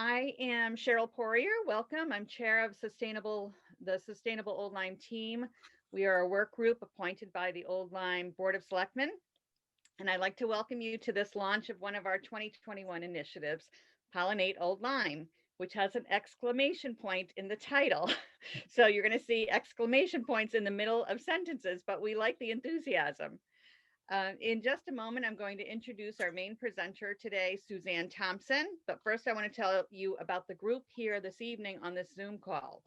I am Cheryl Poirier. Welcome. I'm chair of the Sustainable Old Lyme Team. We are a work group appointed by the Old Lyme Board of Selectmen. And I'd like to welcome you to this launch of one of our 2021 initiatives, Pollinate Old Lyme, which has an exclamation point in the title. So you're going to see exclamation points in the middle of sentences, but we like the enthusiasm. In just a moment, I'm going to introduce our main presenter today, Suzanne Thompson. But first, I want to tell you about the group here this evening on this Zoom call.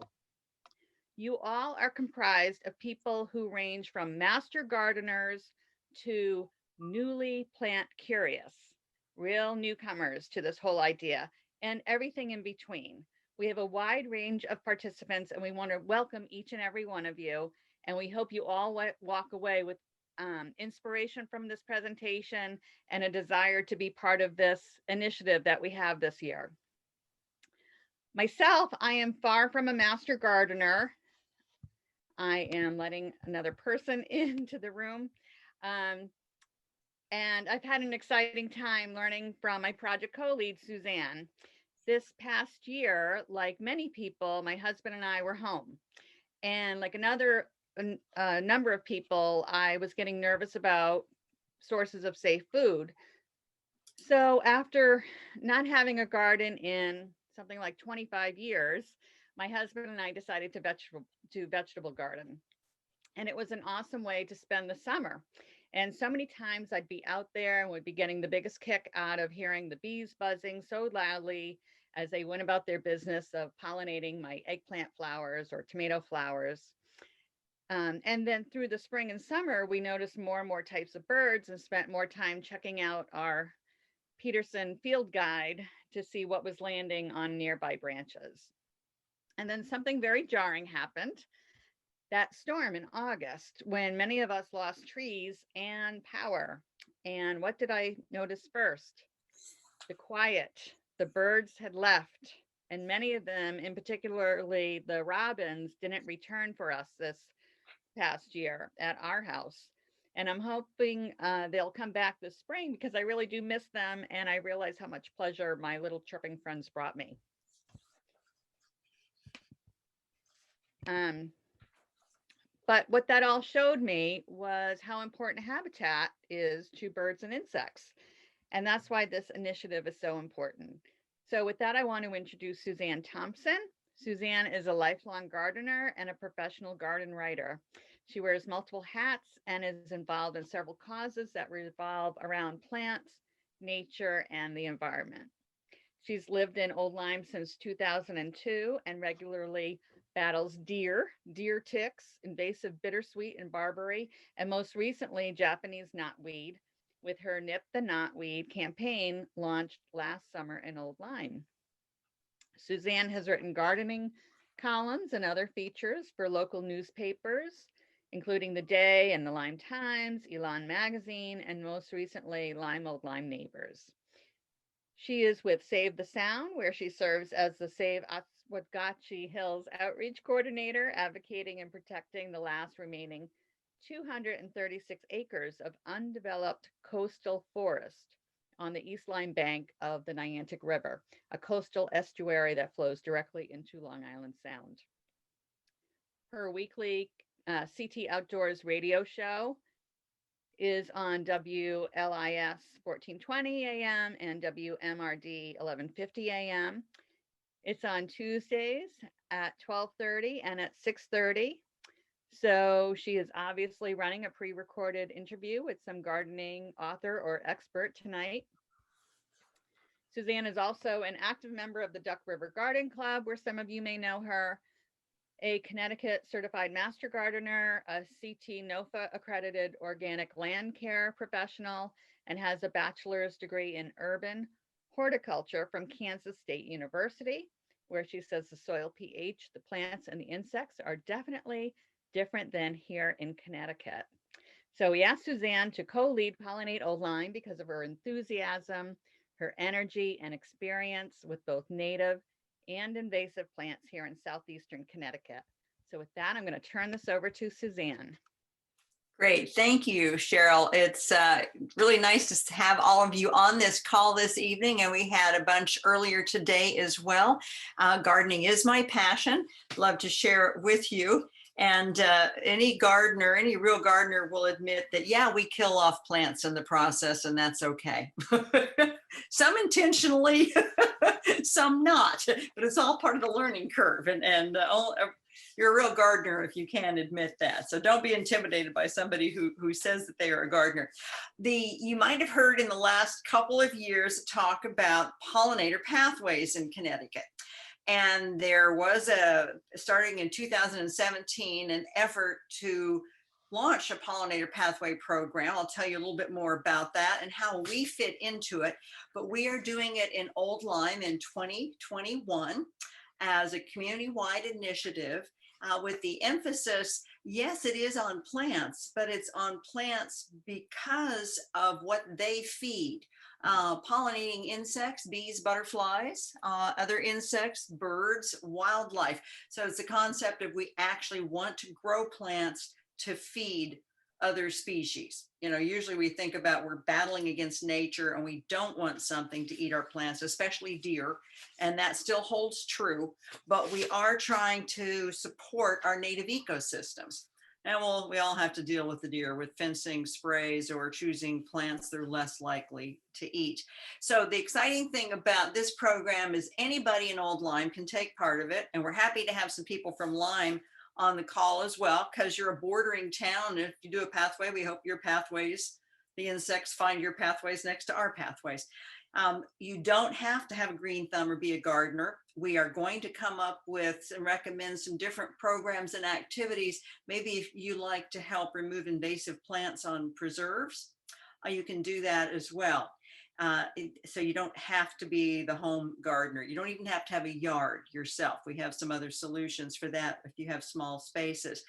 You all are comprised of people who range from master gardeners to newly plant curious, real newcomers to this whole idea, and everything in between. We have a wide range of participants, and we want to welcome each and every one of you. And we hope you all walk away with inspiration from this presentation and a desire to be part of this initiative that we have this year. Myself, I am far from a master gardener. I am letting another person into the room. And I've had an exciting time learning from my project co-lead, Suzanne. This past year, like many people, my husband and I were home. And like a number of people, I was getting nervous about sources of safe food. So after not having a garden in something like 25 years, my husband and I decided to vegetable garden. And it was an awesome way to spend the summer. And so many times I'd be out there and would be getting the biggest kick out of hearing the bees buzzing so loudly as they went about their business of pollinating my eggplant flowers or tomato flowers. And then through the spring and summer, we noticed more and more types of birds and spent more time checking out our Peterson field guide to see what was landing on nearby branches. And then something very jarring happened. That storm in August, when many of us lost trees and power. And what did I notice first? The quiet. The birds had left, and many of them, in particularly the robins, didn't return for us this past year at our house. And I'm hoping they'll come back this spring because I really do miss them. And I realize how much pleasure my little chirping friends brought me. But what that all showed me was how important habitat is to birds and insects. And that's why this initiative is so important. So with that, I want to introduce Suzanne Thompson. Suzanne is a lifelong gardener and a professional garden writer. She wears multiple hats and is involved in several causes that revolve around plants, nature, and the environment. She's lived in Old Lyme since 2002 and regularly battles deer ticks, invasive bittersweet and barberry, and most recently Japanese knotweed with her Nip the Knotweed campaign launched last summer in Old Lyme. Suzanne has written gardening columns and other features for local newspapers, including The Day and the Lyme Times, Elon Magazine, and most recently Lyme Old Lyme Neighbors. She is with Save the Sound, where she serves as the Save Oswegatchie Hills Outreach Coordinator, advocating and protecting the last remaining 236 acres of undeveloped coastal forest on the East Lyme bank of the Niantic River, a coastal estuary that flows directly into Long Island Sound. Her weekly CT Outdoors radio show is on WLIS 1420 AM and WMRD 1150 AM. It's on Tuesdays at 12:30 and at 6:30. So she is obviously running a pre-recorded interview with some gardening author or expert tonight. Suzanne is also an active member of the Duck River Garden Club, where some of you may know her, a Connecticut certified master gardener, a CT NOFA accredited organic land care professional, and has a bachelor's degree in urban horticulture from Kansas State University, where she says the soil pH, the plants, and the insects are definitely different than here in Connecticut. So we asked Suzanne to co-lead Pollinate Old Lyme because of her enthusiasm, her energy, and experience with both native and invasive plants here in southeastern Connecticut. So with that, I'm going to turn this over to Suzanne. Great. Thank you, Cheryl. It's really nice to have all of you on this call this evening, and we had a bunch earlier today as well. Gardening is my passion. Love to share it with you. And any gardener, any real gardener will admit that, yeah, we kill off plants in the process, and that's okay. Some intentionally, some not, but it's all part of the learning curve. And you're a real gardener if you can admit that. So don't be intimidated by somebody who says that they are a gardener. You might have heard in the last couple of years talk about pollinator pathways in Connecticut. And there was starting in 2017, an effort to launch a pollinator pathway program. I'll tell you a little bit more about that and how we fit into it. But we are doing it in Old Lyme in 2021 as a community-wide initiative with the emphasis, yes, it is on plants, but it's on plants because of what they feed. Pollinating insects, bees, butterflies, other insects, birds, wildlife. So it's a concept of we actually want to grow plants to feed other species. You know, usually we think about we're battling against nature and we don't want something to eat our plants, especially deer, and that still holds true, but we are trying to support our native ecosystems. And we all have to deal with the deer with fencing, sprays, or choosing plants they're less likely to eat. So the exciting thing about this program is anybody in Old Lyme can take part of it. And we're happy to have some people from Lyme on the call as well, because you're a bordering town. If you do a pathway, we hope your pathways, the insects find your pathways next to our pathways. You don't have to have a green thumb or be a gardener. We are going to come up with and recommend some different programs and activities. Maybe if you like to help remove invasive plants on preserves, you can do that as well. So you don't have to be the home gardener. You don't even have to have a yard yourself. We have some other solutions for that if you have small spaces.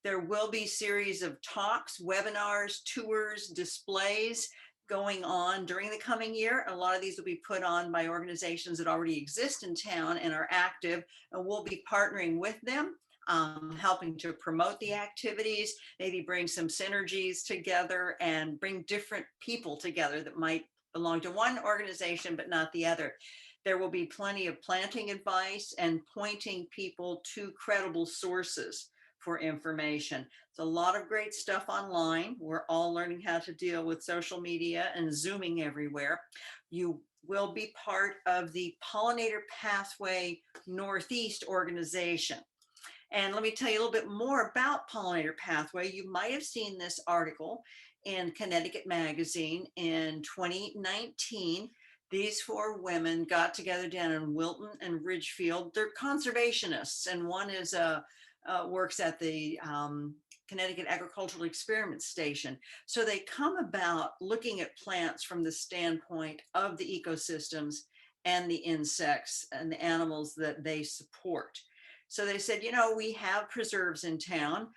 There will be series of talks, webinars, tours, displays going on during the coming year. A lot of these will be put on by organizations that already exist in town and are active, and we'll be partnering with them, helping to promote the activities, maybe bring some synergies together and bring different people together that might belong to one organization but not the other. There will be plenty of planting advice and pointing people to credible sources for information. It's a lot of great stuff online. We're all learning how to deal with social media and Zooming everywhere. You will be part of the Pollinator Pathway Northeast organization. And let me tell you a little bit more about Pollinator Pathway. You might have seen this article in Connecticut Magazine in 2019. These four women got together down in Wilton and Ridgefield. They're conservationists, and one is works at the Connecticut Agricultural Experiment Station. So they come about looking at plants from the standpoint of the ecosystems and the insects and the animals that they support. So they said, you know, we have preserves in town,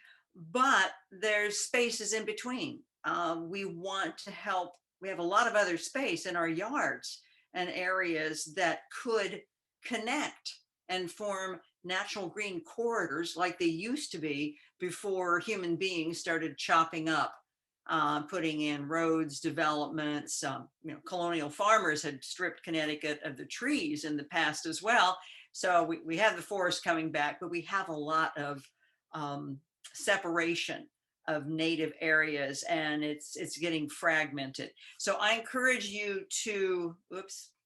but there's spaces in between. We want to help. We have a lot of other space in our yards and areas that could connect and form natural green corridors like they used to be before human beings started chopping up, putting in roads, developments. Colonial farmers had stripped Connecticut of the trees in the past as well. So we have the forest coming back, but we have a lot of separation of native areas, and it's getting fragmented. So I encourage you to,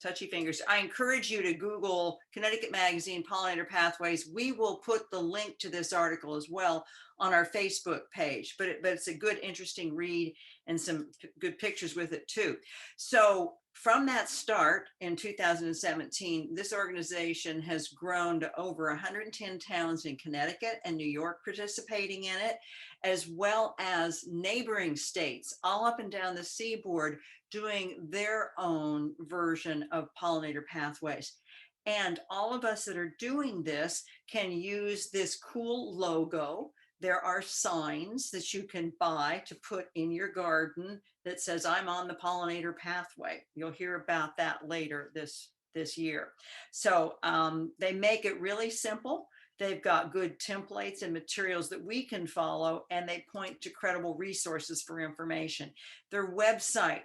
touchy fingers. I encourage you to Google Connecticut Magazine Pollinator Pathways. We will put the link to this article as well on our Facebook page, but it's a good, interesting read and some good pictures with it too. So from that start in 2017, this organization has grown to over 110 towns in Connecticut and New York participating in it, as well as neighboring states all up and down the seaboard doing their own version of pollinator pathways. And all of us that are doing this can use this cool logo. There are signs that you can buy to put in your garden that says, I'm on the pollinator pathway. You'll hear about that later this year. So they make it really simple. They've got good templates and materials that we can follow, and they point to credible resources for information. Their website,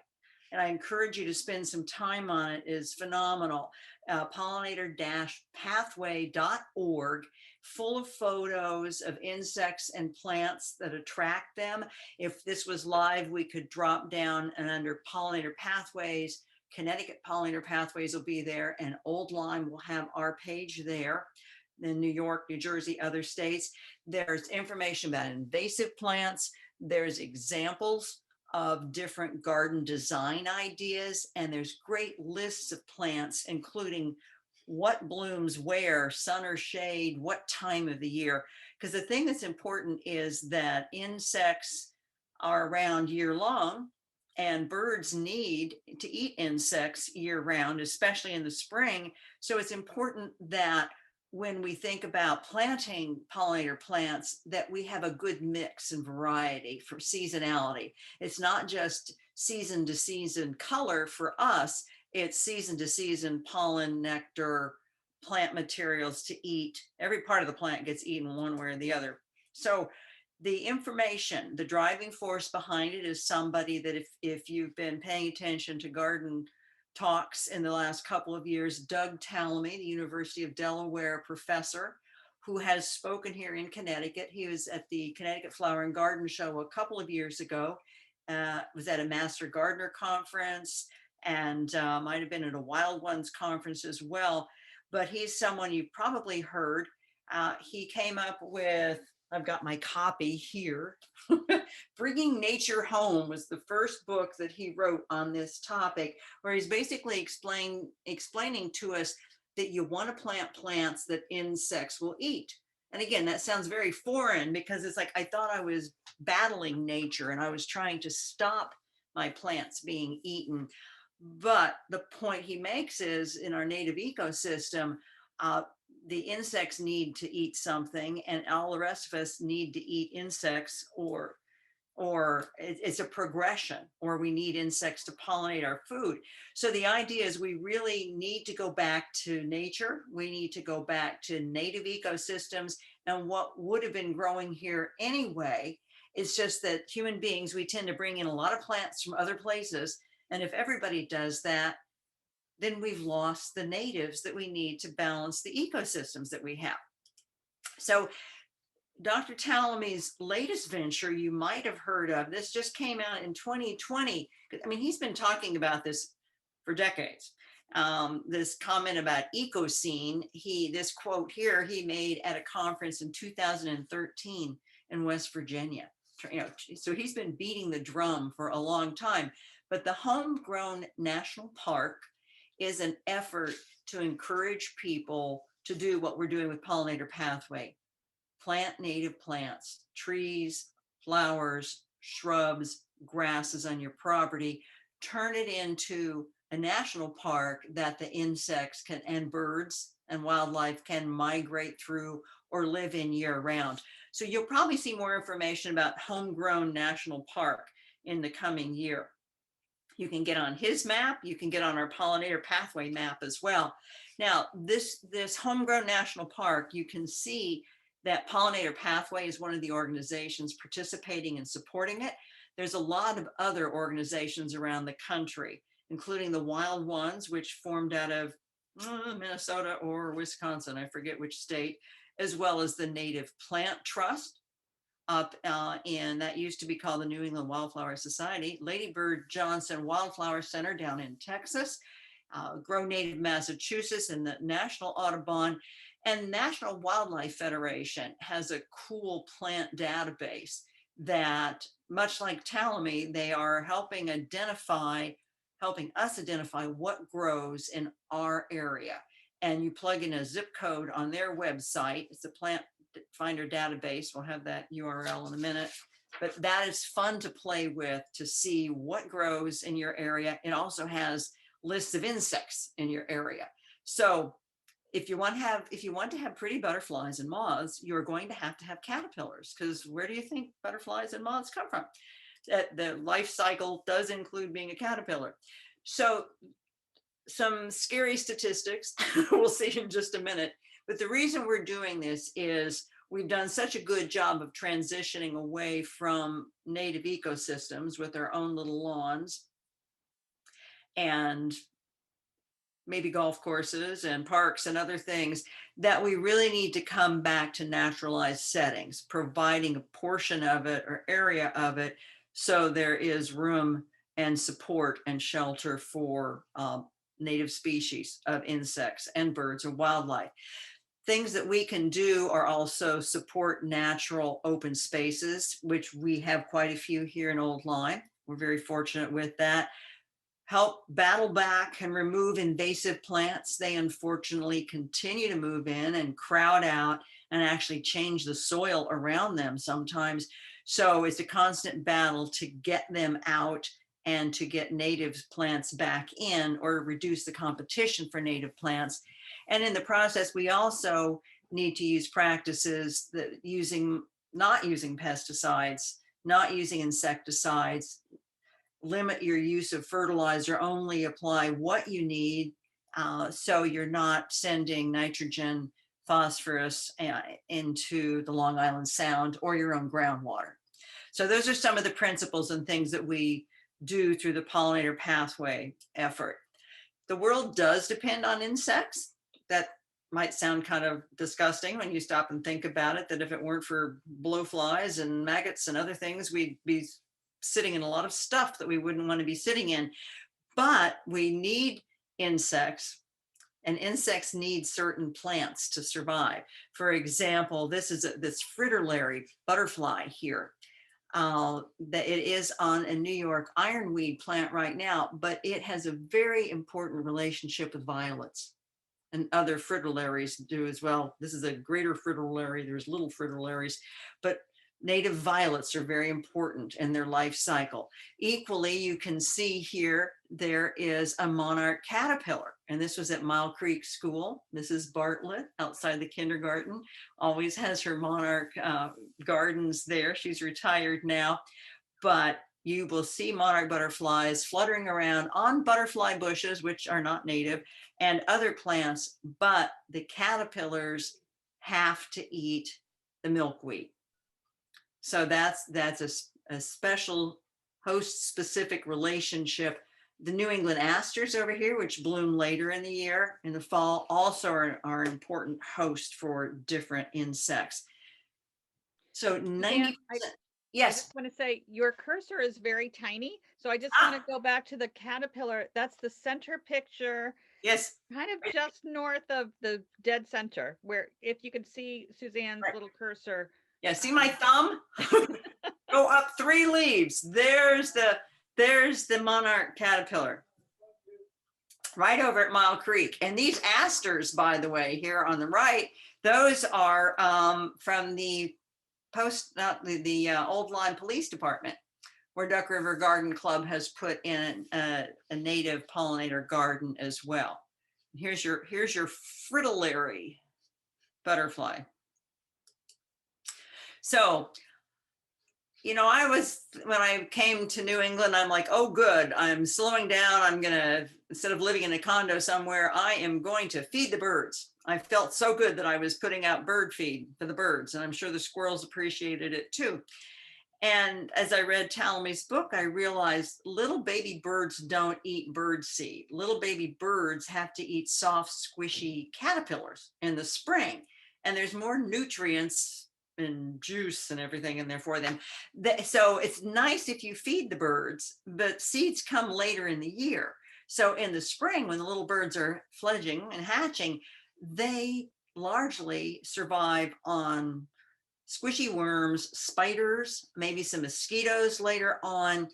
and I encourage you to spend some time on it, is phenomenal. Pollinator-pathway.org, full of photos of insects and plants that attract them. If this was live, we could drop down and under pollinator pathways, Connecticut pollinator pathways will be there, and Old Lyme will have our page there. In New York, New Jersey, other states, there's information about invasive plants. There's examples of different garden design ideas, and there's great lists of plants, including what blooms where, sun or shade, what time of the year. Because the thing that's important is that insects are around year long, and birds need to eat insects year round, especially in the spring. So it's important that when we think about planting pollinator plants, that we have a good mix and variety for seasonality. It's not just season to season color for us, it's season to season pollen, nectar, plant materials to eat. Every part of the plant gets eaten one way or the other. So the information, the driving force behind it is somebody that if you've been paying attention to garden talks in the last couple of years, Doug Tallamy, the University of Delaware professor, who has spoken here in Connecticut. He was at the Connecticut Flower and Garden Show a couple of years ago, was at a Master Gardener conference, and might have been at a Wild Ones conference as well. But he's someone you've probably heard. He came up with, I've got my copy here. Bringing Nature Home was the first book that he wrote on this topic, where he's basically explaining to us that you want to plant plants that insects will eat. And again, that sounds very foreign, because it's like I thought I was battling nature and I was trying to stop my plants being eaten. But the point he makes is, in our native ecosystem, the insects need to eat something, and all the rest of us need to eat insects, or it's a progression, or we need insects to pollinate our food. So the idea is we really need to go back to nature. We need to go back to native ecosystems and what would have been growing here anyway. It's just that human beings, we tend to bring in a lot of plants from other places. And if everybody does that, then we've lost the natives that we need to balance the ecosystems that we have. So Dr. Tallamy's latest venture, you might have heard of, this just came out in 2020. I mean, he's been talking about this for decades. This comment about ecocene, this quote here, he made at a conference in 2013 in West Virginia. So he's been beating the drum for a long time. But the Homegrown National Park is an effort to encourage people to do what we're doing with Pollinator Pathway. Plant native plants, trees, flowers, shrubs, grasses on your property, turn it into a national park that the insects can, and birds and wildlife can migrate through or live in year round. So you'll probably see more information about Homegrown National Park in the coming year. You can get on his map. You can get on our Pollinator Pathway map as well. Now, this Homegrown National Park, you can see that Pollinator Pathway is one of the organizations participating and supporting it. There's a lot of other organizations around the country, including the Wild Ones, which formed out of Minnesota or Wisconsin, I forget which state, as well as the Native Plant Trust up in, that used to be called the New England Wildflower Society, Lady Bird Johnson Wildflower Center down in Texas, Grow Native Massachusetts, and the National Audubon and National Wildlife Federation has a cool plant database that, much like Tallamy, they are helping us identify what grows in our area. And you plug in a zip code on their website. It's a plant finder database. We'll have that URL in a minute. But that is fun to play with, to see what grows in your area. It also has lists of insects in your area. So if you want to have pretty butterflies and moths, you're going to have caterpillars, because where do you think butterflies and moths come from? The life cycle does include being a caterpillar. So some scary statistics we'll see in just a minute. But the reason we're doing this is we've done such a good job of transitioning away from native ecosystems with our own little lawns and maybe golf courses and parks and other things, that we really need to come back to naturalized settings, providing a portion of it or area of it so there is room and support and shelter for native species of insects and birds and wildlife. Things that we can do are also support natural open spaces, which we have quite a few here in Old Lyme. We're very fortunate with that. Help battle back and remove invasive plants. They unfortunately continue to move in and crowd out and actually change the soil around them sometimes. So it's a constant battle to get them out and to get native plants back in or reduce the competition for native plants. And in the process, we also need to use practices that not using pesticides, not using insecticides, limit your use of fertilizer, only apply what you need, so you're not sending nitrogen, phosphorus into the Long Island Sound or your own groundwater. So those are some of the principles and things that we do through the pollinator pathway effort. The world does depend on insects. That might sound kind of disgusting when you stop and think about it, that if it weren't for blowflies and maggots and other things, we'd be sitting in a lot of stuff that we wouldn't want to be sitting in. But we need insects, and insects need certain plants to survive. For example, this fritillary butterfly here. That it is on a New York ironweed plant right now, but it has a very important relationship with violets, and other fritillaries do as well. This is a greater fritillary. There's little fritillaries, but native violets are very important in their life cycle. Equally, you can see here, there is a monarch caterpillar, and this was at Mile Creek School. This is Bartlett outside the kindergarten, always has her monarch gardens there. She's retired now, but you will see monarch butterflies fluttering around on butterfly bushes, which are not native, and other plants, but the caterpillars have to eat the milkweed. So that's a special host-specific relationship. The New England asters over here, which bloom later in the year, in the fall, also are an important host for different insects. So 90%. Yes. I just want to say your cursor is very tiny. So I just want to go back to the caterpillar. That's the center picture. Yes. Kind of just north of the dead center, where if you can see Suzanne's little cursor. Yeah, see my thumb? Go up 3 leaves. There's the monarch caterpillar right over at Mile Creek. And these asters, by the way, here on the right, those are from the Old Lyme Police Department, where Duck River Garden Club has put in a native pollinator garden as well. Here's your fritillary butterfly. So, when I came to New England, I'm like, oh, good, I'm slowing down. Instead of living in a condo somewhere, I am going to feed the birds. I felt so good that I was putting out bird feed for the birds, and I'm sure the squirrels appreciated it too. And as I read Talamy's book, I realized little baby birds don't eat bird seed. Little baby birds have to eat soft, squishy caterpillars in the spring. And there's more nutrients and juice and everything in there for them. So it's nice if you feed the birds, but seeds come later in the year. So in the spring, when the little birds are fledging and hatching, they largely survive on squishy worms, spiders, maybe some mosquitoes later on,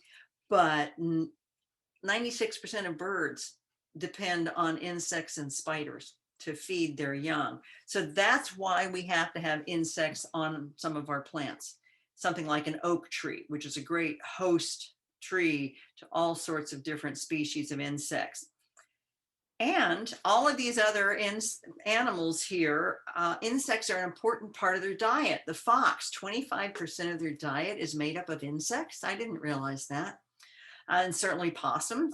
but 96% of birds depend on insects and spiders to feed their young. So that's why we have to have insects on some of our plants. Something like an oak tree, which is a great host tree to all sorts of different species of insects. And all of these other animals here, insects are an important part of their diet. The fox, 25% of their diet is made up of insects. I didn't realize that. And certainly possums,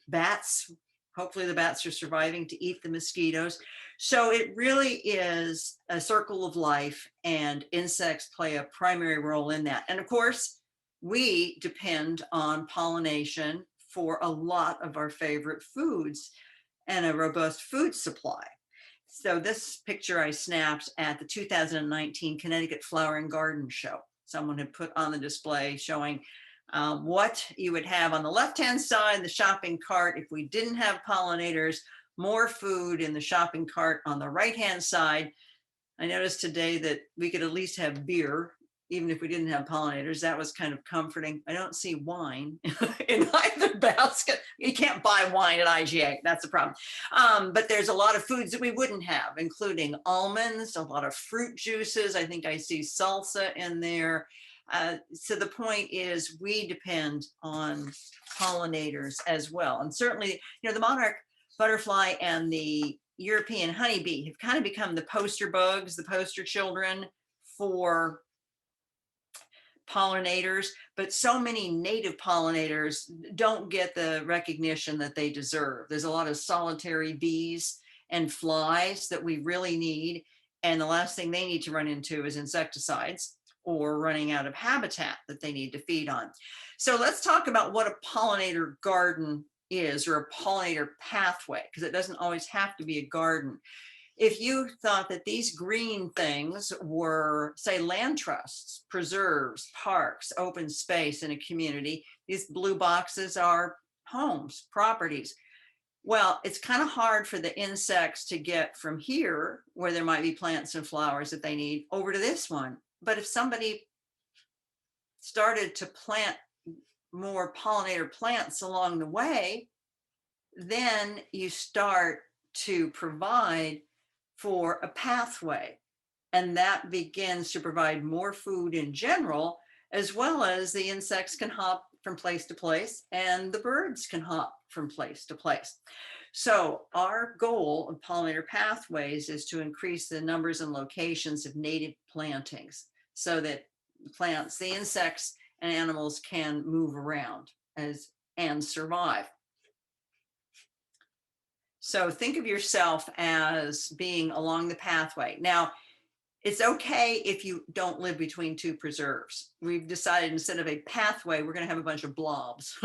bats. Hopefully the bats are surviving to eat the mosquitoes. So it really is a circle of life, and insects play a primary role in that. And of course, we depend on pollination for a lot of our favorite foods and a robust food supply. So this picture I snapped at the 2019 Connecticut Flower and Garden Show. Someone had put on the display showing what you would have on the left-hand side, the shopping cart, if we didn't have pollinators, more food in the shopping cart on the right-hand side. I noticed today that we could at least have beer, even if we didn't have pollinators. That was kind of comforting. I don't see wine in either basket. You can't buy wine at IGA. That's the problem. But there's a lot of foods that we wouldn't have, including almonds, a lot of fruit juices. I think I see salsa in there. So the point is we depend on pollinators as well. And certainly, the monarch butterfly and the European honeybee have kind of become the poster bugs, the poster children for pollinators, but so many native pollinators don't get the recognition that they deserve. There's a lot of solitary bees and flies that we really need. And the last thing they need to run into is insecticides or running out of habitat that they need to feed on. So let's talk about what a pollinator garden is, or a pollinator pathway, because it doesn't always have to be a garden. If you thought that these green things were, say, land trusts, preserves, parks, open space in a community, these blue boxes are homes, properties. Well, it's kind of hard for the insects to get from here, where there might be plants and flowers that they need, over to this one. But if somebody started to plant more pollinator plants along the way, then you start to provide for a pathway, and that begins to provide more food in general, as well as the insects can hop from place to place and the birds can hop from place to place. So our goal of pollinator pathways is to increase the numbers and locations of native plantings so that plants, the insects and animals can move around and survive. So think of yourself as being along the pathway. Now, it's okay if you don't live between two preserves. We've decided instead of a pathway, we're going to have a bunch of blobs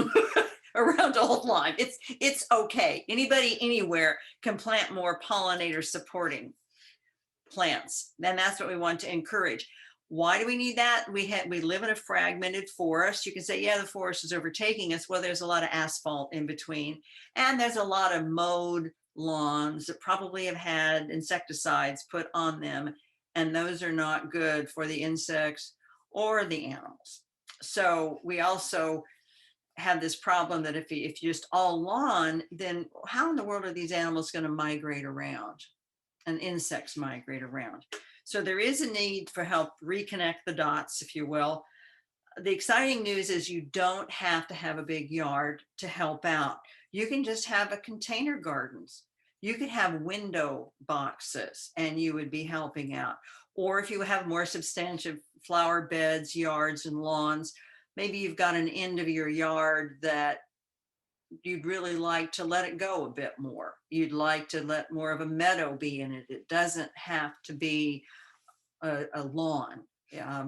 around Old Lyme. It's okay. Anybody anywhere can plant more pollinator supporting plants. And that's what we want to encourage. Why do we need that? We live in a fragmented forest. You can say, yeah, the forest is overtaking us. Well, there's a lot of asphalt in between, and there's a lot of mowed lawns that probably have had insecticides put on them, and those are not good for the insects or the animals. So we also have this problem that if you just all lawn, then how in the world are these animals going to migrate around, and insects migrate around? So there is a need for help reconnect the dots, if you will. The exciting news is you don't have to have a big yard to help out. You can just have a container gardens. You could have window boxes and you would be helping out. Or if you have more substantive flower beds, yards, and lawns, maybe you've got an end of your yard that you'd really like to let it go a bit more. You'd like to let more of a meadow be in it. It doesn't have to be a lawn.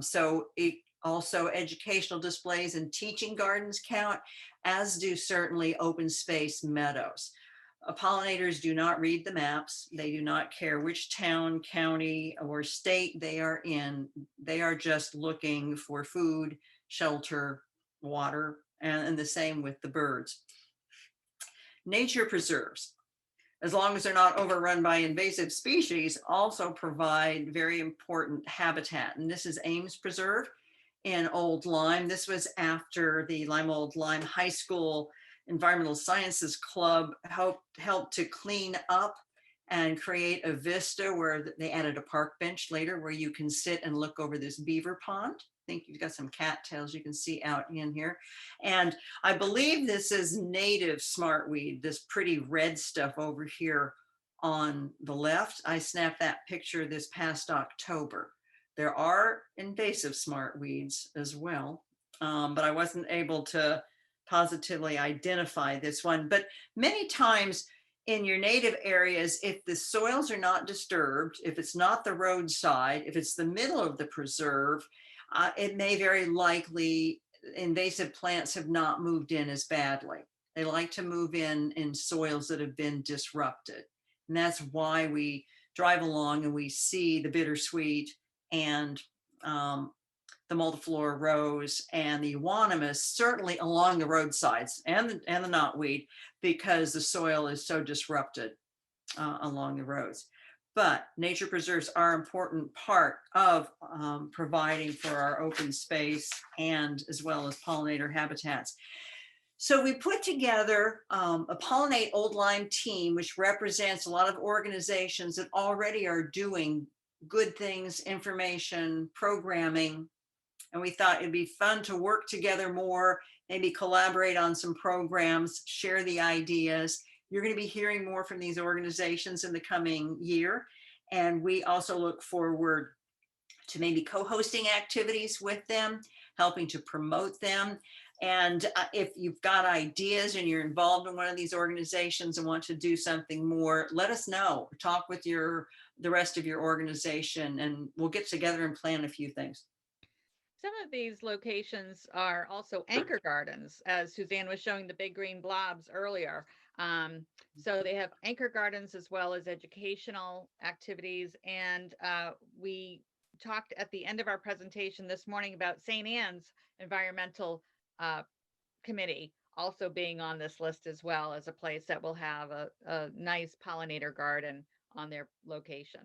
So it also, educational displays and teaching gardens count, as do certainly open space meadows. Pollinators do not read the maps. They do not care which town, county, or state they are in. They are just looking for food, shelter, water, and the same with the birds. Nature preserves, as long as they're not overrun by invasive species, also provide very important habitat. And this is Ames Preserve in Old Lyme. This was after the Old Lyme High School Environmental Sciences Club helped to clean up and create a vista where they added a park bench later where you can sit and look over this beaver pond. I think you've got some cattails you can see out in here. And I believe this is native smartweed, this pretty red stuff over here on the left. I snapped that picture this past October. There are invasive smartweeds as well, but I wasn't able to positively identify this one. But many times in your native areas, if the soils are not disturbed, if it's not the roadside, if it's the middle of the preserve, it may very likely invasive plants have not moved in as badly. They like to move in soils that have been disrupted. And that's why we drive along and we see the bittersweet and the multiflora rose and the euonymus certainly along the roadsides and the knotweed, because the soil is so disrupted along the roads. But nature preserves are an important part of providing for our open space and as well as pollinator habitats. So we put together a Pollinate Old Lyme team, which represents a lot of organizations that already are doing good things, information, programming. And we thought it'd be fun to work together more, maybe collaborate on some programs, share the ideas. You're going to be hearing more from these organizations in the coming year. And we also look forward to maybe co-hosting activities with them, helping to promote them. And if you've got ideas and you're involved in one of these organizations and want to do something more, let us know. Talk with the rest of your organization, and we'll get together and plan a few things. Some of these locations are also anchor gardens, as Suzanne was showing the big green blobs earlier. So they have anchor gardens as well as educational activities. And we talked at the end of our presentation this morning about St. Anne's Environmental Committee also being on this list as well as a place that will have a nice pollinator garden on their location.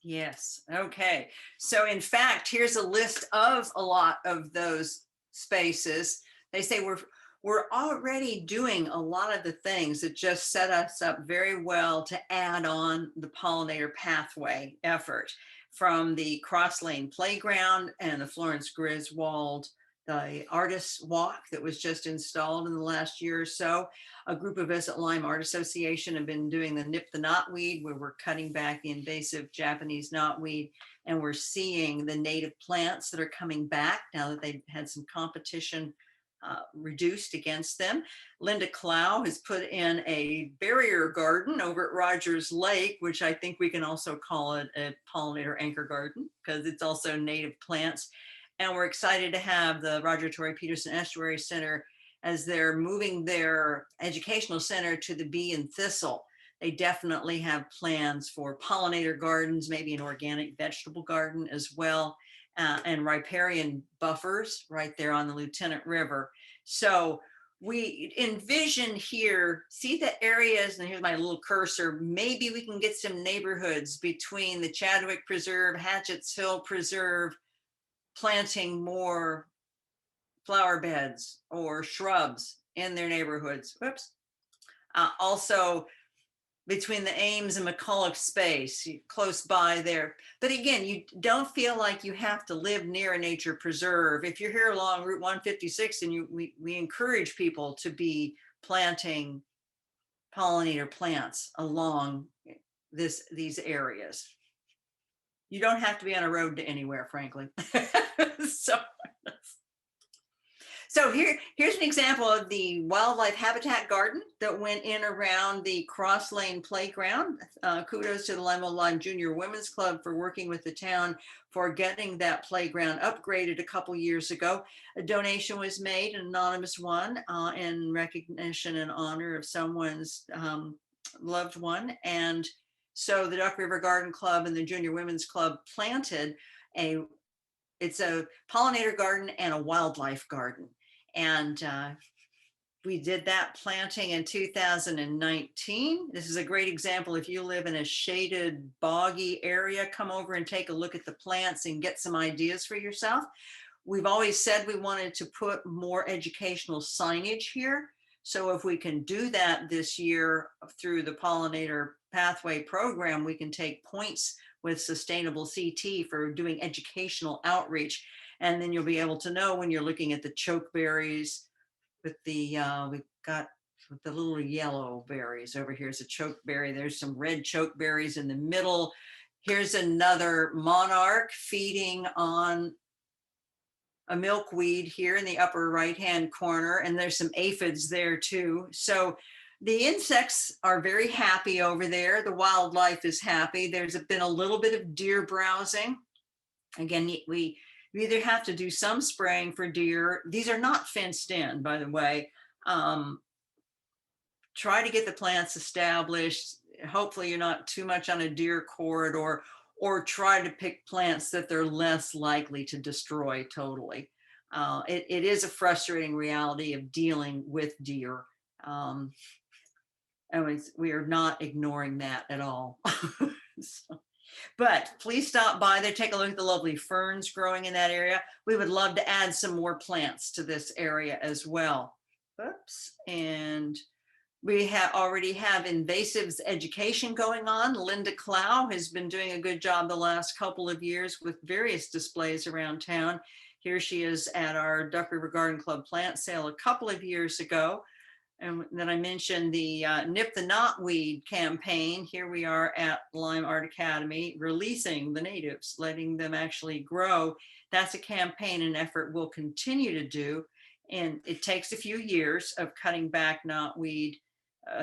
Yes. Okay. So in fact, here's a list of a lot of those spaces. They say we're already doing a lot of the things that just set us up very well to add on the pollinator pathway effort, from the Cross Lane Playground and the Florence Griswold, the Artists Walk that was just installed in the last year or so. A group of us at Lyme Art Association have been doing the Nip the Knotweed, where we're cutting back the invasive Japanese knotweed, and we're seeing the native plants that are coming back now that they've had some competition reduced against them. Linda Clow has put in a barrier garden over at Rogers Lake, which I think we can also call it a pollinator anchor garden because it's also native plants. And we're excited to have the Roger Torrey Peterson Estuary Center, as they're moving their educational center to the bee and thistle. They definitely have plans for pollinator gardens, maybe an organic vegetable garden as well, and riparian buffers right there on the Lieutenant River. So we envision here, see the areas, and here's my little cursor, maybe we can get some neighborhoods between the Chadwick Preserve, Hatchett's Hill Preserve, planting more flower beds or shrubs in their neighborhoods. Whoops. Also between the Ames and McCulloch space, close by there. But again, you don't feel like you have to live near a nature preserve. If you're here along Route 156, and we encourage people to be planting pollinator plants along these areas. You don't have to be on a road to anywhere, frankly. So here's an example of the wildlife habitat garden that went in around the Cross Lane Playground. Kudos to the Lyme Old Lyme Junior Women's Club for working with the town for getting that playground upgraded a couple years ago. A donation was made, an anonymous one, in recognition and honor of someone's loved one. And so the Duck River Garden Club and the Junior Women's Club planted it's a pollinator garden and a wildlife garden. And we did that planting in 2019. This is a great example. If you live in a shaded, boggy area, come over and take a look at the plants and get some ideas for yourself. We've always said we wanted to put more educational signage here. So if we can do that this year through the Pollinator Pathway program, we can take points with Sustainable CT for doing educational outreach. And then you'll be able to know when you're looking at the chokeberries with the, we've got with the little yellow berries. Over here's a chokeberry. There's some red chokeberries in the middle. Here's another monarch feeding on a milkweed here in the upper right-hand corner. And there's some aphids there too. So The insects are very happy over there. The wildlife is happy. There's been a little bit of deer browsing. Again, we either have to do some spraying for deer. These are not fenced in, by the way. Try to get the plants established. Hopefully you're not too much on a deer corridor, or try to pick plants that they're less likely to destroy totally. It is a frustrating reality of dealing with deer. And we are not ignoring that at all. So, but please stop by there, take a look at the lovely ferns growing in that area. We would love to add some more plants to this area as well. Oops, and we already have invasives education going on. Linda Clow has been doing a good job the last couple of years with various displays around town. Here she is at our Duck River Garden Club plant sale a couple of years ago. And then I mentioned the Nip the Knotweed campaign. Here we are at Lyme Art Academy, releasing the natives, letting them actually grow. That's a campaign and effort we'll continue to do. And it takes a few years of cutting back knotweed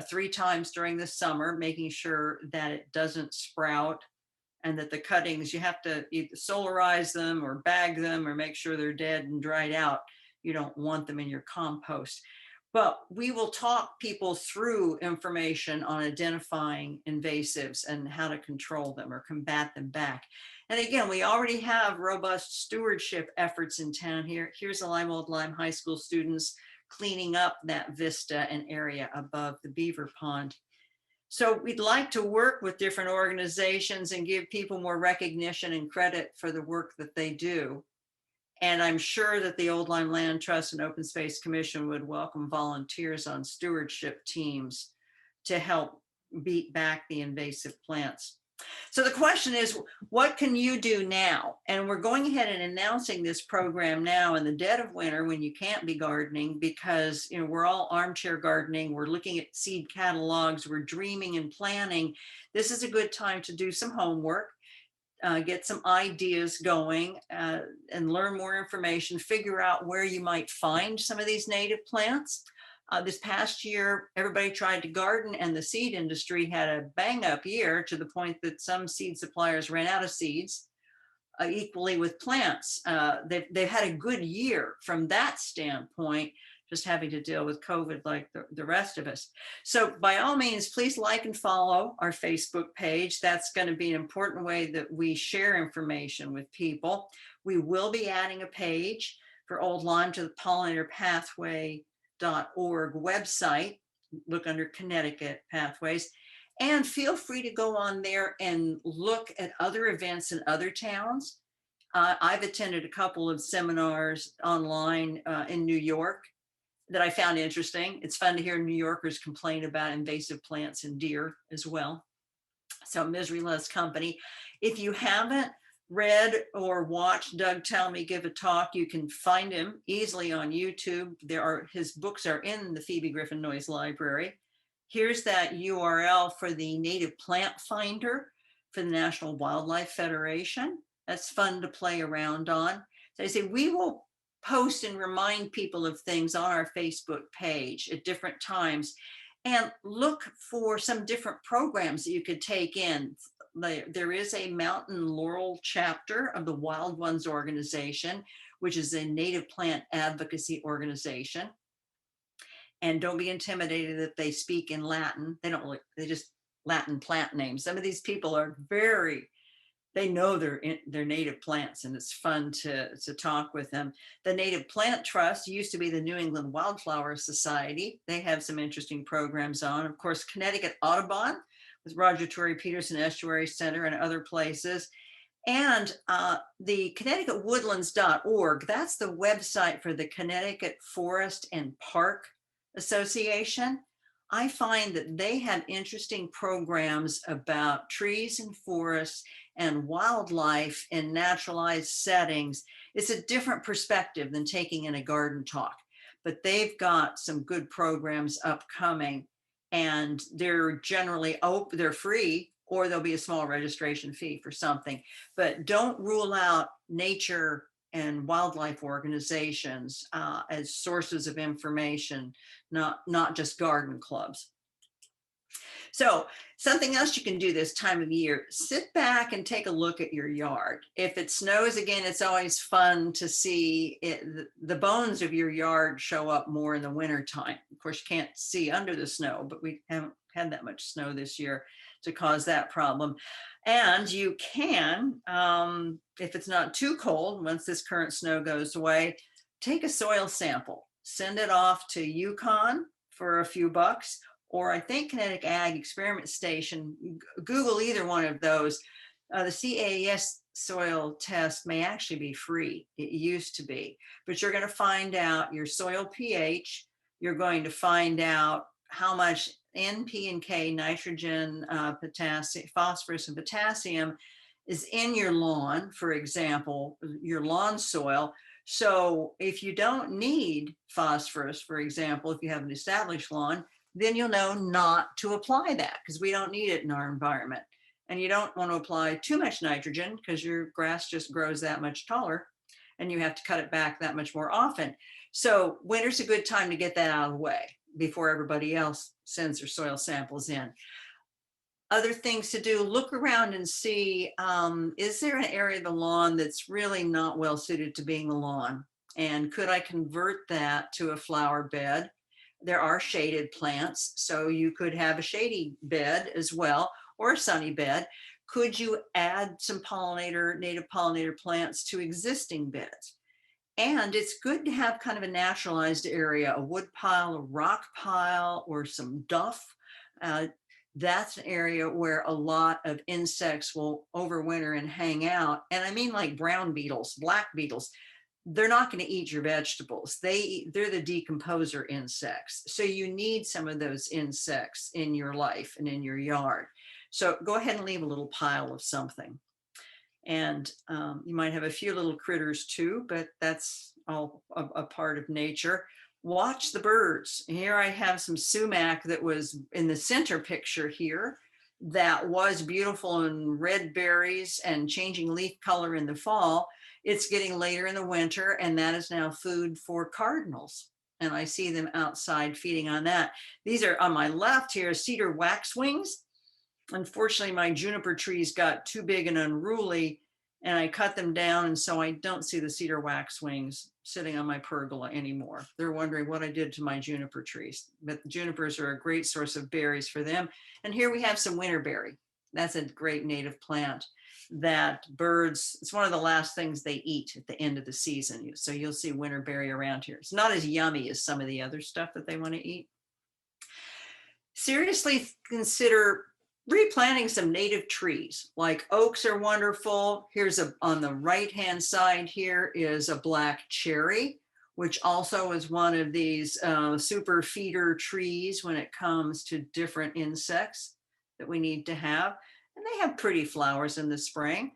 3 times during the summer, making sure that it doesn't sprout, and that the cuttings, you have to either solarize them or bag them or make sure they're dead and dried out. You don't want them in your compost. But we will talk people through information on identifying invasives and how to control them or combat them back. And again, we already have robust stewardship efforts in town here. Here's the Old Lyme High School students cleaning up that vista and area above the beaver pond. So we'd like to work with different organizations and give people more recognition and credit for the work that they do. And I'm sure that the Old Lyme Land Trust and Open Space Commission would welcome volunteers on stewardship teams to help beat back the invasive plants. So the question is, what can you do now? And we're going ahead and announcing this program now in the dead of winter when you can't be gardening, because we're all armchair gardening, we're looking at seed catalogs, we're dreaming and planning. This is a good time to do some homework. Get some ideas going and learn more information, figure out where you might find some of these native plants. This past year, everybody tried to garden and the seed industry had a bang up year, to the point that some seed suppliers ran out of seeds. Equally with plants, they've had a good year from that standpoint, just having to deal with COVID like the rest of us. So by all means, please like and follow our Facebook page. That's going to be an important way that we share information with people. We will be adding a page for Old Lyme to the Pollinator Pathway.org website. Look under Connecticut Pathways. And feel free to go on there and look at other events in other towns. I've attended a couple of seminars online in New York that I found interesting. It's fun to hear New Yorkers complain about invasive plants and deer as well. So misery loves company. If you haven't read or watched Doug Tell Me Give a Talk, you can find him easily on YouTube. His books are in the Phoebe Griffin Noyes Library. Here's that URL for the Native Plant Finder for the National Wildlife Federation. That's fun to play around on. So I say we will post and remind people of things on our Facebook page at different times, and look for some different programs that you could take in. There is a Mountain Laurel chapter of the Wild Ones organization, which is a native plant advocacy organization. And don't be intimidated that they speak in Latin. They just Latin plant names. Some of these people are they know their native plants, and it's fun to talk with them. The Native Plant Trust used to be the New England Wildflower Society. They have some interesting programs on. Of course, Connecticut Audubon with Roger Tory Peterson Estuary Center and other places. And the ConnecticutWoodlands.org, that's the website for the Connecticut Forest and Park Association. I find that they have interesting programs about trees and forests and wildlife in naturalized settings. It's a different perspective than taking in a garden talk, but they've got some good programs upcoming, and they're generally open, they're free, or there'll be a small registration fee for something. But don't rule out nature and wildlife organizations as sources of information, not just garden clubs. So something else you can do this time of year, sit back and take a look at your yard. If it snows again, it's always fun to see it, the bones of your yard show up more in the winter time. Of course, you can't see under the snow, but we haven't had that much snow this year to cause that problem. And you can, if it's not too cold, once this current snow goes away, take a soil sample, send it off to Yukon for a few bucks, or I think Kinetic Ag Experiment Station. Google either one of those. The CAES soil test may actually be free. It used to be, but you're going to find out your soil pH. You're going to find out how much N, P, and K, nitrogen, potassium, phosphorus, and potassium is in your lawn, for example, your lawn soil. So if you don't need phosphorus, for example, if you have an established lawn, then you'll know not to apply that because we don't need it in our environment. And you don't want to apply too much nitrogen because your grass just grows that much taller and you have to cut it back that much more often. So winter's a good time to get that out of the way before everybody else sends their soil samples in. Other things to do, look around and see, is there an area of the lawn that's really not well suited to being a lawn? And could I convert that to a flower bed? There are shaded plants, so you could have a shady bed as well, or a sunny bed. Could you add some native pollinator plants to existing beds? And it's good to have kind of a naturalized area, a wood pile, a rock pile, or some duff. That's an area where a lot of insects will overwinter and hang out. And I mean like brown beetles, black beetles. They're not going to eat your vegetables. They're the decomposer insects. So you need some of those insects in your life and in your yard. So go ahead and leave a little pile of something. And you might have a few little critters too, but that's all a part of nature. Watch the birds. Here I have some sumac that was in the center picture here that was beautiful in red berries and changing leaf color in the fall. It's getting later in the winter, and that is now food for cardinals. And I see them outside feeding on that. These are on my left here, cedar waxwings. Unfortunately, my juniper trees got too big and unruly, and I cut them down, and so I don't see the cedar waxwings sitting on my pergola anymore. They're wondering what I did to my juniper trees, but junipers are a great source of berries for them. And here we have some winterberry. That's a great native plant that birds, it's one of the last things they eat at the end of the season. So you'll see winterberry around here. It's not as yummy as some of the other stuff that they want to eat. Seriously consider replanting some native trees, like oaks are wonderful. Here's on the right-hand side here is a black cherry, which also is one of these super feeder trees when it comes to different insects that we need to have. And they have pretty flowers in the spring.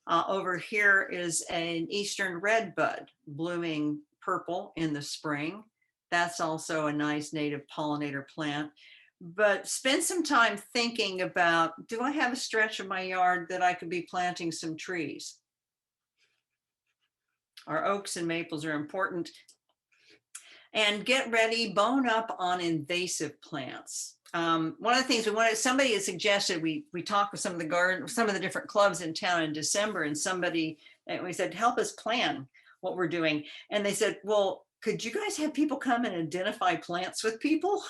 Over here is an eastern redbud blooming purple in the spring. That's also a nice native pollinator plant. But spend some time thinking about, do I have a stretch of my yard that I could be planting some trees? Our oaks and maples are important. And get ready, bone up on invasive plants. One of the things somebody had suggested, we talked with some of the different clubs in town in December, and we said, help us plan what we're doing. And they said, well, could you guys have people come and identify plants with people?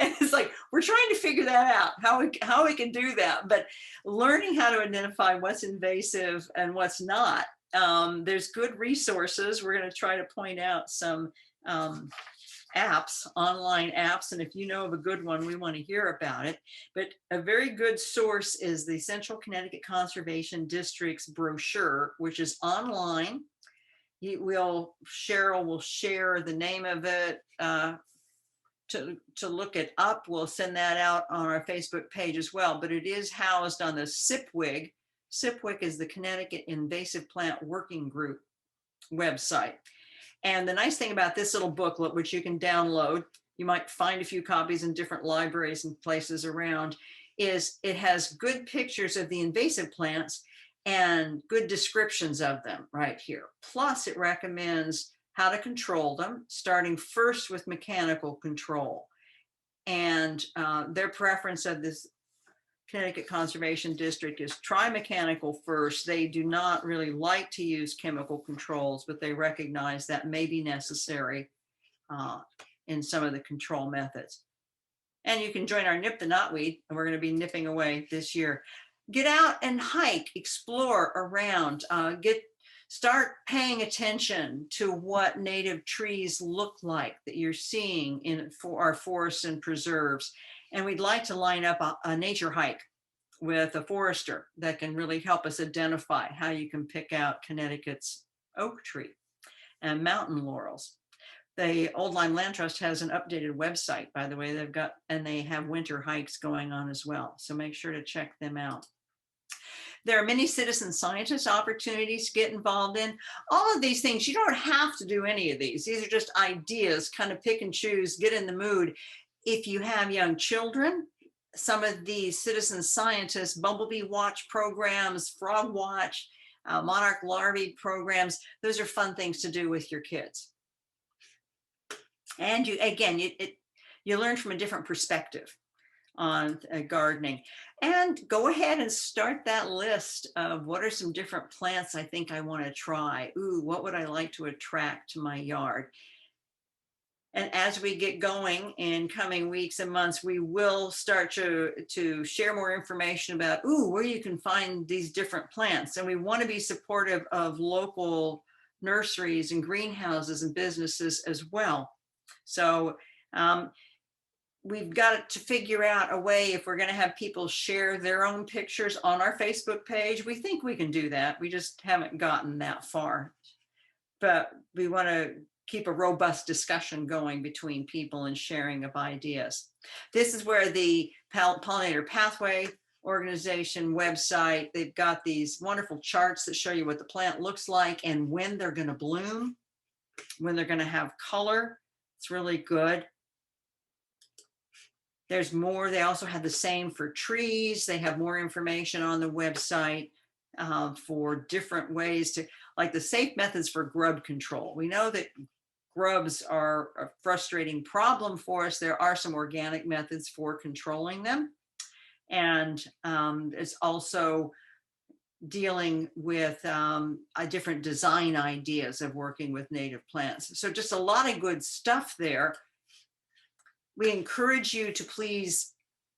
And it's like, we're trying to figure that out, how we can do that. But learning how to identify what's invasive and what's not, there's good resources. We're going to try to point out some apps, online apps. And if you know of a good one, we want to hear about it. But a very good source is the Central Connecticut Conservation District's brochure, which is online. Cheryl will share the name of it to look it up. We'll send that out on our Facebook page as well, but it is housed on the SIPWIG. SIPWIG is the Connecticut Invasive Plant Working Group website. And the nice thing about this little booklet, which you can download, you might find a few copies in different libraries and places around, is it has good pictures of the invasive plants and good descriptions of them right here. Plus, it recommends how to control them, starting first with mechanical control. and their preference of this Connecticut Conservation District is try mechanical first. They do not really like to use chemical controls, but they recognize that may be necessary in some of the control methods. And you can join our Nip the Knotweed, and we're going to be nipping away this year. Get out and hike, explore around, start paying attention to what native trees look like that you're seeing in our forests and preserves. And we'd like to line up a nature hike with a forester that can really help us identify how you can pick out Connecticut's oak tree and mountain laurels. The Old Lyme Land Trust has an updated website, by the way. They have winter hikes going on as well. So make sure to check them out. There are many citizen scientist opportunities to get involved in. All of these things, you don't have to do any of these. These are just ideas, kind of pick and choose, get in the mood. If you have young children, some of these citizen scientists, bumblebee watch programs, frog watch, monarch larvae programs, those are fun things to do with your kids. And you learn from a different perspective on gardening. And go ahead and start that list of what are some different plants I think I want to try. Ooh, what would I like to attract to my yard? And as we get going in coming weeks and months, we will start to share more information about where you can find these different plants. And we want to be supportive of local nurseries and greenhouses and businesses as well. So we've got to figure out a way, if we're going to have people share their own pictures on our Facebook page. We think we can do that. We just haven't gotten that far. But we want to keep a robust discussion going between people and sharing of ideas. This is where the Pollinator Pathway organization website, they've got these wonderful charts that show you what the plant looks like and when they're going to bloom, when they're going to have color. It's really good. There's more. They also have the same for trees. They have more information on the website for different ways to, like the safe methods for grub control. We know that grubs are a frustrating problem for us. There are some organic methods for controlling them. And it's also dealing with different design ideas of working with native plants. So just a lot of good stuff there. We encourage you to please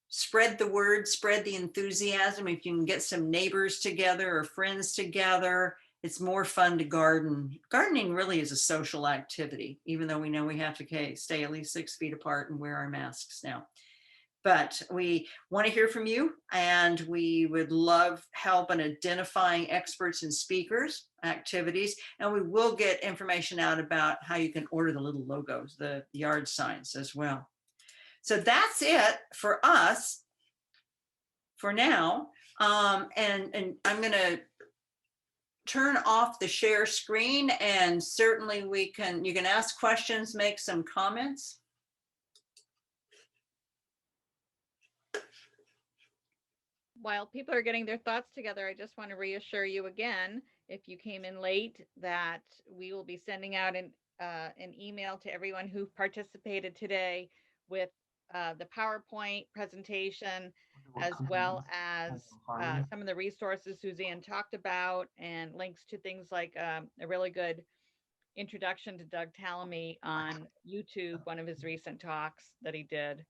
spread the word, spread the enthusiasm. If you can get some neighbors together or friends together, it's more fun to garden. Gardening really is a social activity, even though we know we have to stay at least 6 feet apart and wear our masks now. But we want to hear from you, and we would love help in identifying experts and speakers activities. And we will get information out about how you can order the little logos, the yard signs as well. So that's it for us for now. And I'm going to turn off the share screen, and certainly you can ask questions, make some comments. While people are getting their thoughts together, I just want to reassure you again, if you came in late, that we will be sending out an email to everyone who participated today with the PowerPoint presentation, as well as some of the resources Suzanne talked about, and links to things like a really good introduction to Doug Tallamy on YouTube, one of his recent talks that he did.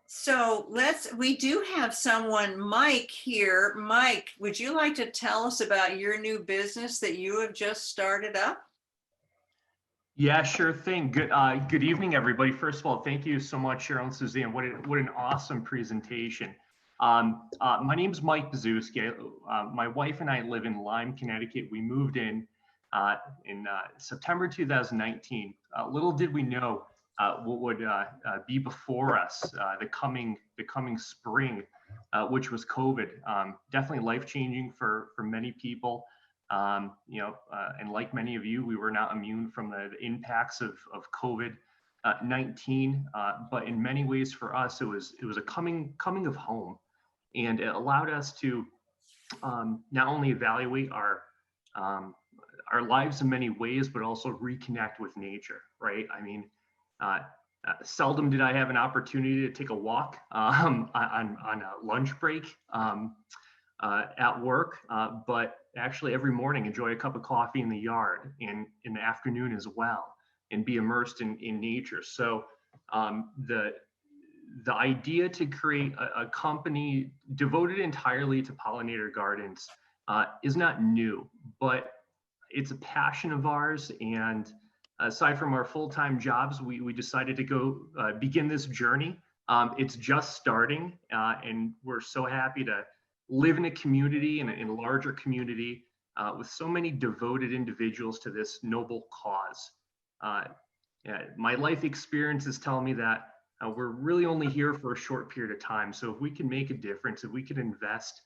So we do have someone, Mike, here. Mike, would you like to tell us about your new business that you have just started up? Yeah, sure thing. Good evening, everybody. First of all, thank you so much, Cheryl and Suzanne. What an awesome presentation. My name is Mike Bzewski. My wife and I live in Lyme, Connecticut. We moved in September 2019. Little did we know what would be before us the coming spring, which was COVID. Definitely life-changing for many people. And like many of you, we were not immune from the impacts of COVID-19, but in many ways for us, it was a coming of home, and it allowed us to not only evaluate our our lives in many ways, but also reconnect with nature, right? I mean, seldom did I have an opportunity to take a walk on a lunch break at work, but actually every morning enjoy a cup of coffee in the yard and in the afternoon as well, and be immersed in nature. So the idea to create a company devoted entirely to pollinator gardens is not new, but it's a passion of ours. And aside from our full-time jobs, we decided to go begin this journey. It's just starting, and we're so happy to live in a community, in a larger community, with so many devoted individuals to this noble cause. My life experiences tell me that we're really only here for a short period of time. So if we can make a difference, if we can invest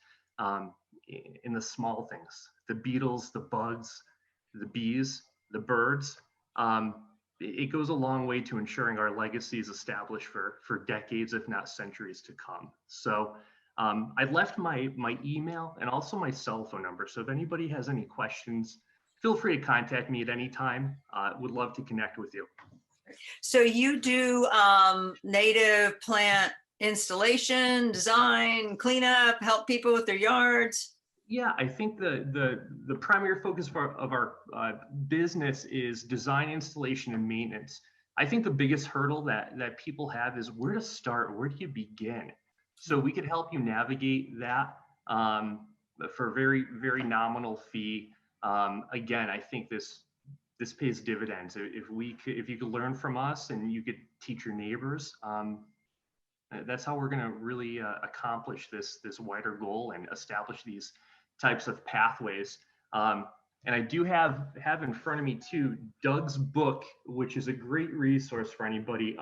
in the small things, the beetles, the bugs, the bees, the birds, it goes a long way to ensuring our legacy is established for decades, if not centuries to come. So I left my email and also my cell phone number. So if anybody has any questions, feel free to contact me at any time. Would love to connect with you. So you do native plant installation, design, cleanup, help people with their yards? Yeah, I think the primary focus of our business is design, installation, and maintenance. I think the biggest hurdle that people have is where to start. Where do you begin? So we could help you navigate that for a very, very nominal fee. Again, I think this pays dividends. If you could learn from us and you could teach your neighbors, that's how we're going to really accomplish this wider goal and establish these types of pathways. And I do have in front of me too Doug's book, which is a great resource for anybody.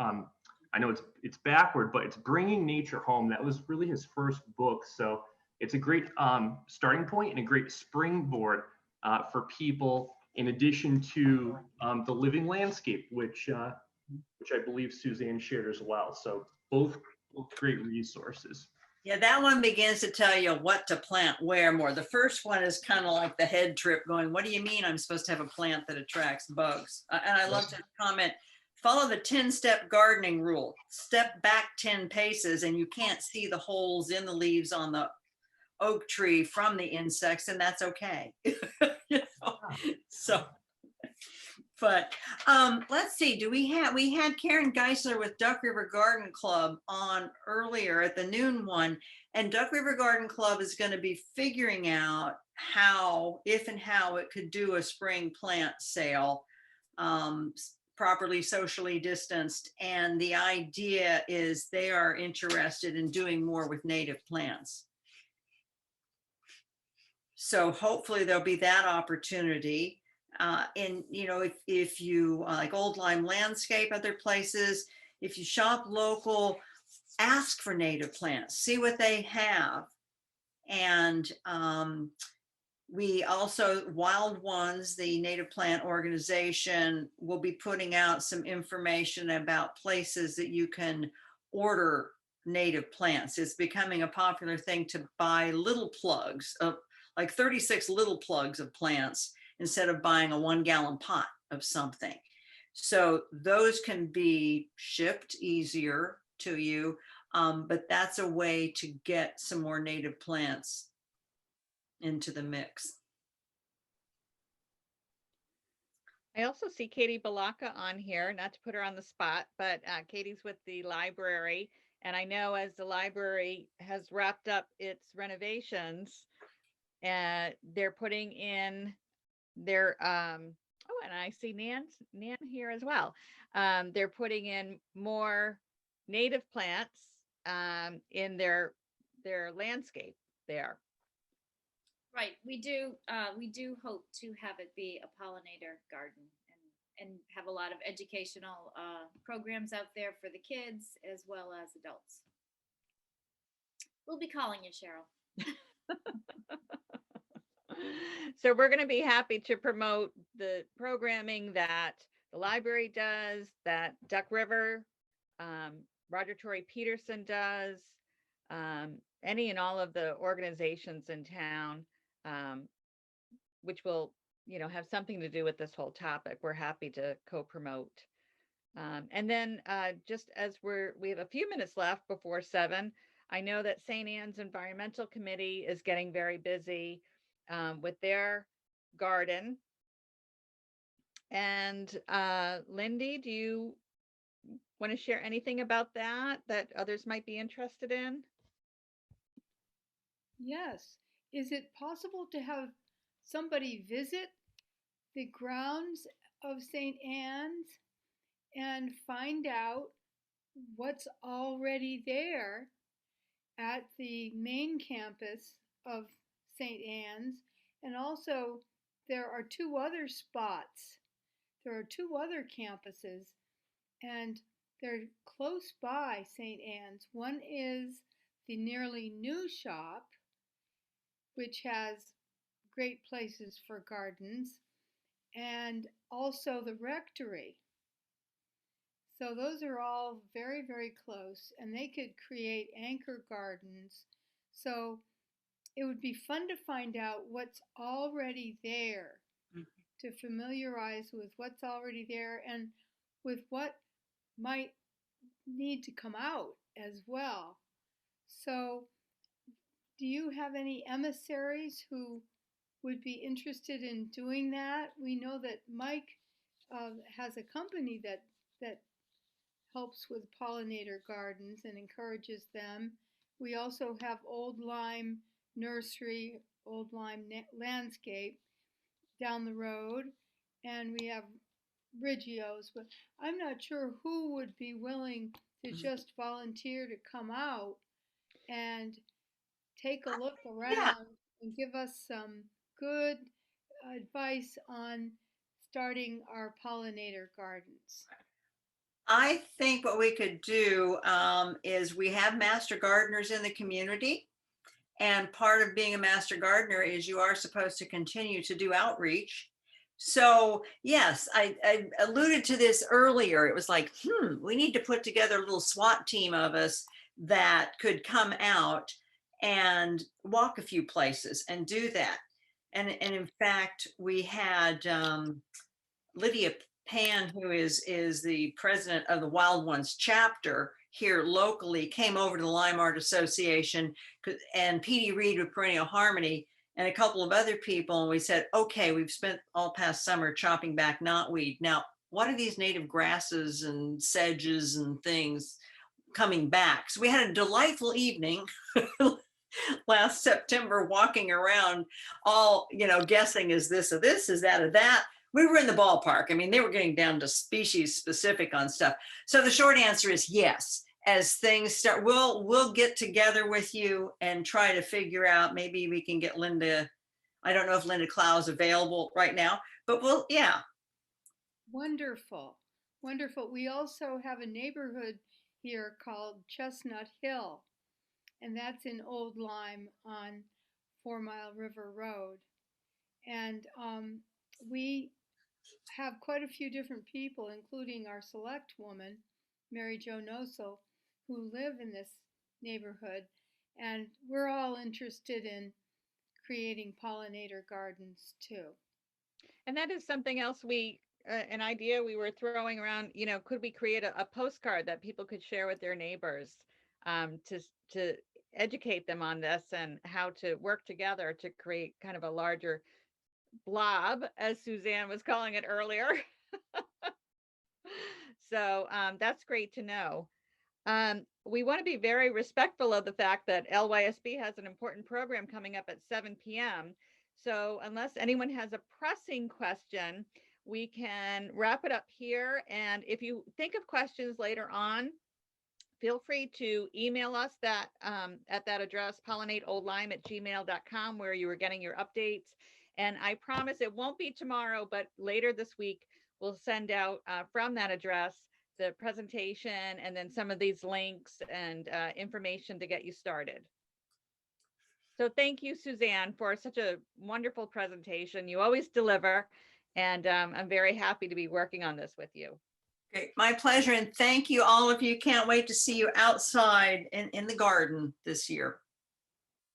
I know it's backward, but it's Bringing Nature Home. That was really his first book, so it's a great starting point and a great springboard for people. In addition to the living landscape, which I believe Suzanne shared as well. So both great resources. Yeah, that one begins to tell you what to plant where more. The first one is kind of like the head trip going, what do you mean I'm supposed to have a plant that attracts bugs? And I love to comment, follow the 10-step gardening rule. Step back 10 paces and you can't see the holes in the leaves on the oak tree from the insects, and that's okay. You know? So, but let's see, we had Karen Geisler with Duck River Garden Club on earlier at the noon one, and Duck River Garden Club is going to be figuring out if and how it could do a spring plant sale, properly socially distanced. And the idea is they are interested in doing more with native plants. So hopefully there'll be that opportunity. And if you like Old Lyme Landscape, other places, if you shop local, ask for native plants, see what they have. And we also, Wild Ones, the native plant organization, will be putting out some information about places that you can order native plants. It's becoming a popular thing to buy little plugs of like 36 little plugs of plants instead of buying a 1-gallon pot of something. So those can be shipped easier to you, but that's a way to get some more native plants into the mix. I also see Katie Balaka on here, not to put her on the spot, but Katie's with the library. And I know as the library has wrapped up its renovations, and they're putting in their oh, and I see Nan here as well. They're putting in more native plants in their landscape there. Right, we do hope to have it be a pollinator garden and have a lot of educational programs out there for the kids as well as adults. We'll be calling you, Cheryl. So we're going to be happy to promote the programming that the library does, that Duck River, Roger Torrey Peterson does, any and all of the organizations in town, which will have something to do with this whole topic, we're happy to co-promote. And then just as we have a few minutes left before 7, I know that St. Anne's Environmental Committee is getting very busy with their garden. And Lindy, do you want to share anything about that others might be interested in? Yes. Is it possible to have somebody visit the grounds of St. Anne's and find out what's already there at the main campus of St. Anne's? And also, there are 2 other spots. There are 2 other campuses, and they're close by St. Anne's. One is the nearly new shop, which has great places for gardens, and also the rectory. So those are all very, very close, and they could create anchor gardens. So it would be fun to find out what's already there, to familiarize with what's already there and with what might need to come out as well. So do you have any emissaries who would be interested in doing that? We know that Mike has a company that helps with pollinator gardens and encourages them. We also have Old Lyme Nursery, Old Lyme Landscape down the road, and we have Riggio's, but I'm not sure who would be willing to just volunteer to come out and take a look around and give us some good advice on starting our pollinator gardens. I think what we could do is we have master gardeners in the community. And part of being a master gardener is you are supposed to continue to do outreach. So yes, I alluded to this earlier. It was like, we need to put together a little SWAT team of us that could come out and walk a few places and do that. And in fact, we had Lydia Pan, who is the president of the Wild Ones chapter here locally, came over to the Lyme Art Association, and Petey Reed with Perennial Harmony and a couple of other people. And we said, okay, we've spent all past summer chopping back knotweed. Now, what are these native grasses and sedges and things coming back? So we had a delightful evening last September walking around all, guessing, is this of this, is that of that? We were in the ballpark. I mean, they were getting down to species specific on stuff. So the short answer is yes. As things start, we'll get together with you and try to figure out, maybe we can get Linda. I don't know if Linda Clow is available right now, but yeah. Wonderful. Wonderful. We also have a neighborhood here called Chestnut Hill, and that's in Old Lyme on 4 Mile River Road. And we have quite a few different people, including our select woman, Mary Jo Nosel, who live in this neighborhood. And we're all interested in creating pollinator gardens too. And that is something else an idea we were throwing around, could we create a postcard that people could share with their neighbors to educate them on this and how to work together to create kind of a larger blob, as Suzanne was calling it earlier. So that's great to know. We want to be very respectful of the fact that LYSB has an important program coming up at 7 p.m. So unless anyone has a pressing question, we can wrap it up here. And if you think of questions later on, feel free to email us at that address, pollinateoldlyme@gmail.com, where you were getting your updates. And I promise it won't be tomorrow, but later this week, we'll send out from that address the presentation and then some of these links and information to get you started. So thank you, Suzanne, for such a wonderful presentation. You always deliver, and I'm very happy to be working on this with you. Great, my pleasure, and thank you all of you. Can't wait to see you outside in the garden this year.